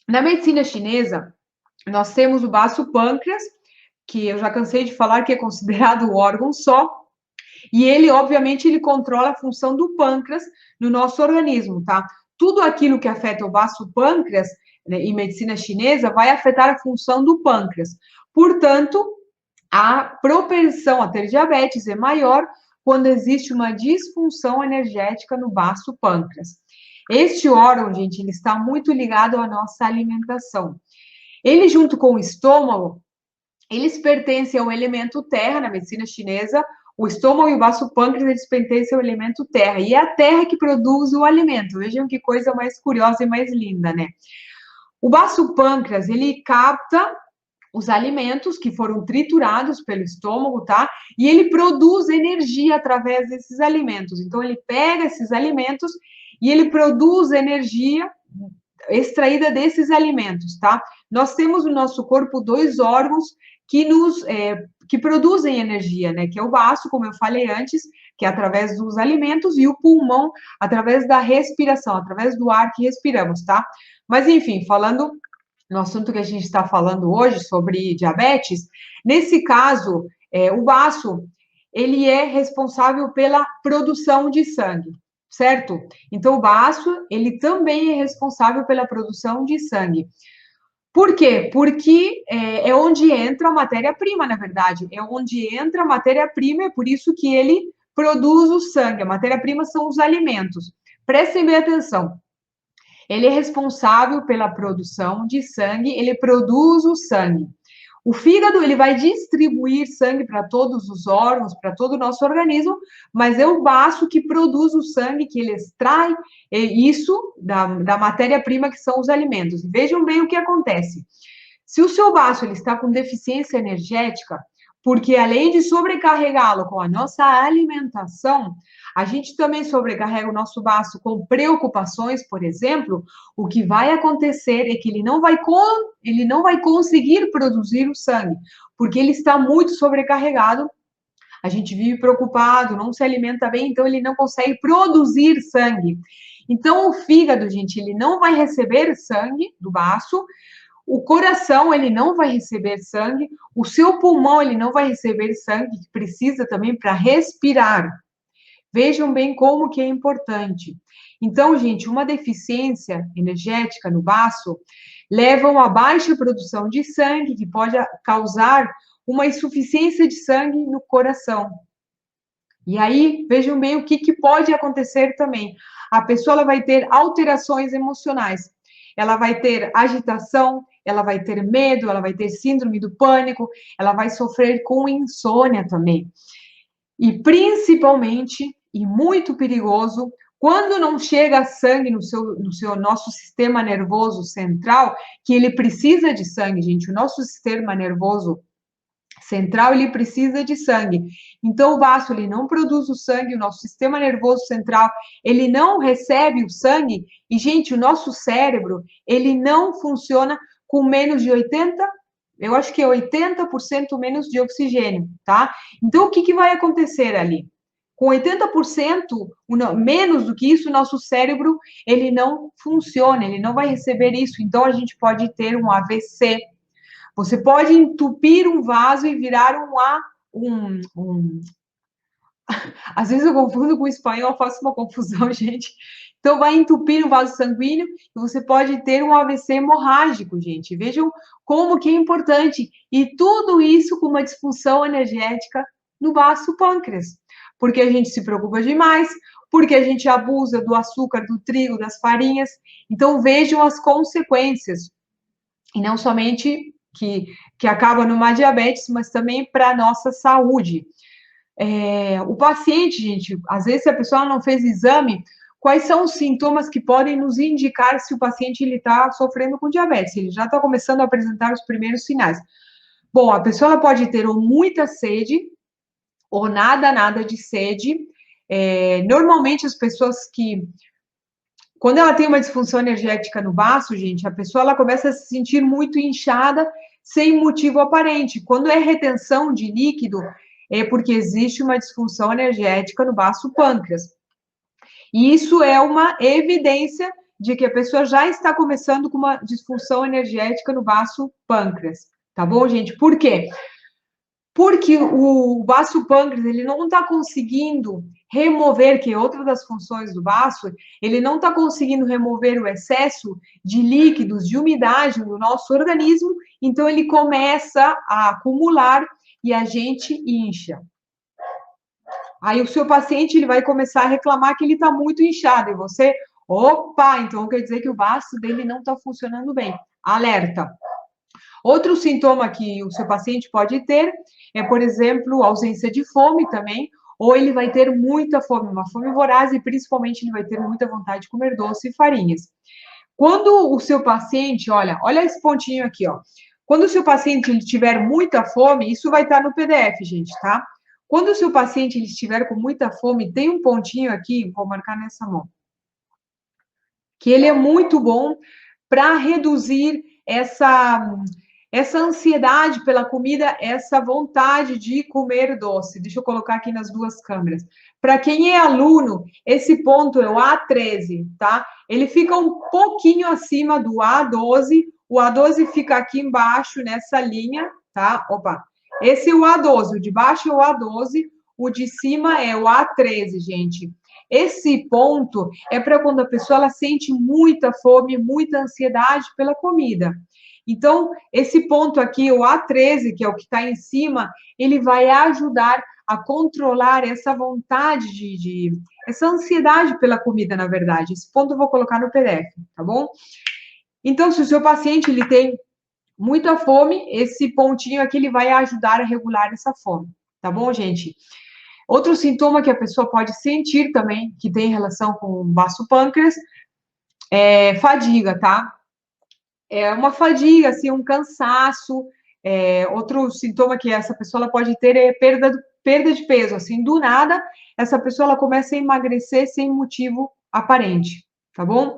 Na medicina chinesa, nós temos o baço pâncreas, que eu já cansei de falar que é considerado o órgão só, e ele, obviamente, ele controla a função do pâncreas no nosso organismo, tá? Tudo aquilo que afeta o baço pâncreas, né, em medicina chinesa, vai afetar a função do pâncreas. Portanto, a propensão a ter diabetes é maior quando existe uma disfunção energética no baço pâncreas. Este órgão, gente, ele está muito ligado à nossa alimentação. Ele, junto com o estômago, eles pertencem ao elemento terra na medicina chinesa. O estômago e o baço pâncreas, eles pertencem ao elemento terra. E é a terra que produz o alimento. Vejam que coisa mais curiosa e mais linda, né? O baço pâncreas, ele capta os alimentos que foram triturados pelo estômago, tá? E ele produz energia através desses alimentos. Então, ele pega esses alimentos e ele produz energia extraída desses alimentos, tá? Nós temos no nosso corpo dois órgãos que produzem energia, né? Que é o baço, como eu falei antes, que é através dos alimentos, e o pulmão, através da respiração, através do ar que respiramos, tá? Mas, enfim, falando no assunto que a gente está falando hoje, sobre diabetes, nesse caso, o baço, ele é responsável pela produção de sangue, certo? Então, o baço, ele também é responsável pela produção de sangue. Por quê? Porque é onde entra a matéria-prima, na verdade. É onde entra a matéria-prima, é por isso que ele produz o sangue. A matéria-prima são os alimentos. Prestem bem atenção. Ele é responsável pela produção de sangue, ele produz o sangue. O fígado, ele vai distribuir sangue para todos os órgãos, para todo o nosso organismo, mas é o baço que produz o sangue, que ele extrai isso da matéria-prima, que são os alimentos. Vejam bem o que acontece. Se o seu baço ele está com deficiência energética, porque além de sobrecarregá-lo com a nossa alimentação, a gente também sobrecarrega o nosso baço com preocupações, por exemplo, o que vai acontecer é que ele não vai conseguir produzir o sangue, porque ele está muito sobrecarregado. A gente vive preocupado, não se alimenta bem, então ele não consegue produzir sangue. Então o fígado, gente, ele não vai receber sangue do baço, o coração, ele não vai receber sangue, o seu pulmão, ele não vai receber sangue, que precisa também para respirar. Vejam bem como que é importante. Então, gente, uma deficiência energética no baço leva a uma baixa produção de sangue, que pode causar uma insuficiência de sangue no coração. E aí, vejam bem o que pode acontecer também. A pessoa ela vai ter alterações emocionais. Ela vai ter agitação, ela vai ter medo, ela vai ter síndrome do pânico, ela vai sofrer com insônia também. E principalmente, e muito perigoso, quando não chega sangue no nosso sistema nervoso central, que ele precisa de sangue, gente, o nosso sistema nervoso central, ele precisa de sangue. Então, o baço, ele não produz o sangue, o nosso sistema nervoso central, ele não recebe o sangue, e, gente, o nosso cérebro, ele não funciona com menos de 80, eu acho que é 80% menos de oxigênio, tá? Então, o que vai acontecer ali? Com 80% menos do que isso, o nosso cérebro, ele não funciona, ele não vai receber isso. Então, a gente pode ter um AVC. Você pode entupir um vaso e virar às vezes eu confundo com o espanhol, faço uma confusão, gente. Então, vai entupir o vaso sanguíneo e você pode ter um AVC hemorrágico, gente. Vejam como que é importante. E tudo isso com uma disfunção energética no baço pâncreas. Porque a gente se preocupa demais, porque a gente abusa do açúcar, do trigo, das farinhas. Então, vejam as consequências. E não somente que acaba numa diabetes, mas também para a nossa saúde. O paciente, gente, às vezes se a pessoa não fez exame, quais são os sintomas que podem nos indicar se o paciente está sofrendo com diabetes, se ele já está começando a apresentar os primeiros sinais? Bom, a pessoa ela pode ter ou muita sede, ou nada de sede. Normalmente as pessoas quando ela tem uma disfunção energética no baço, gente, a pessoa ela começa a se sentir muito inchada sem motivo aparente. Quando é retenção de líquido, é porque existe uma disfunção energética no baço pâncreas. E isso é uma evidência de que a pessoa já está começando com uma disfunção energética no baço pâncreas, tá bom, gente? Por quê? Porque o baço pâncreas, ele não está conseguindo remover, que é outra das funções do baço, ele não está conseguindo remover o excesso de líquidos, de umidade no nosso organismo, então ele começa a acumular e a gente incha. Aí o seu paciente ele vai começar a reclamar que ele está muito inchado, e você, opa, então quer dizer que o baço dele não está funcionando bem. Alerta! Outro sintoma que o seu paciente pode ter é, por exemplo, ausência de fome também, ou ele vai ter muita fome, uma fome voraz, e principalmente ele vai ter muita vontade de comer doce e farinhas. Quando o seu paciente, olha esse pontinho aqui, ó. Quando o seu paciente ele tiver muita fome, isso vai estar no PDF, gente, tá? Quando o seu paciente ele estiver com muita fome, tem um pontinho aqui, vou marcar nessa mão, que ele é muito bom para reduzir essa ansiedade pela comida, essa vontade de comer doce. Deixa eu colocar aqui nas duas câmeras. Para quem é aluno, esse ponto é o A13, tá? Ele fica um pouquinho acima do A12. O A12 fica aqui embaixo, nessa linha, tá? Opa. Esse é o A12. O de baixo é o A12. O de cima é o A13, gente. Esse ponto é para quando a pessoa ela sente muita fome, muita ansiedade pela comida. Então, esse ponto aqui, o A13, que é o que está em cima, ele vai ajudar a controlar essa vontade essa ansiedade pela comida, na verdade. Esse ponto eu vou colocar no PDF, tá bom? Então, se o seu paciente ele tem muita fome, esse pontinho aqui ele vai ajudar a regular essa fome, tá bom, gente? Outro sintoma que a pessoa pode sentir também, que tem relação com o baço pâncreas, é fadiga, tá? É uma fadiga, assim, um cansaço. Outro sintoma que essa pessoa ela pode ter é perda de peso. Assim, do nada, essa pessoa ela começa a emagrecer sem motivo aparente, tá bom?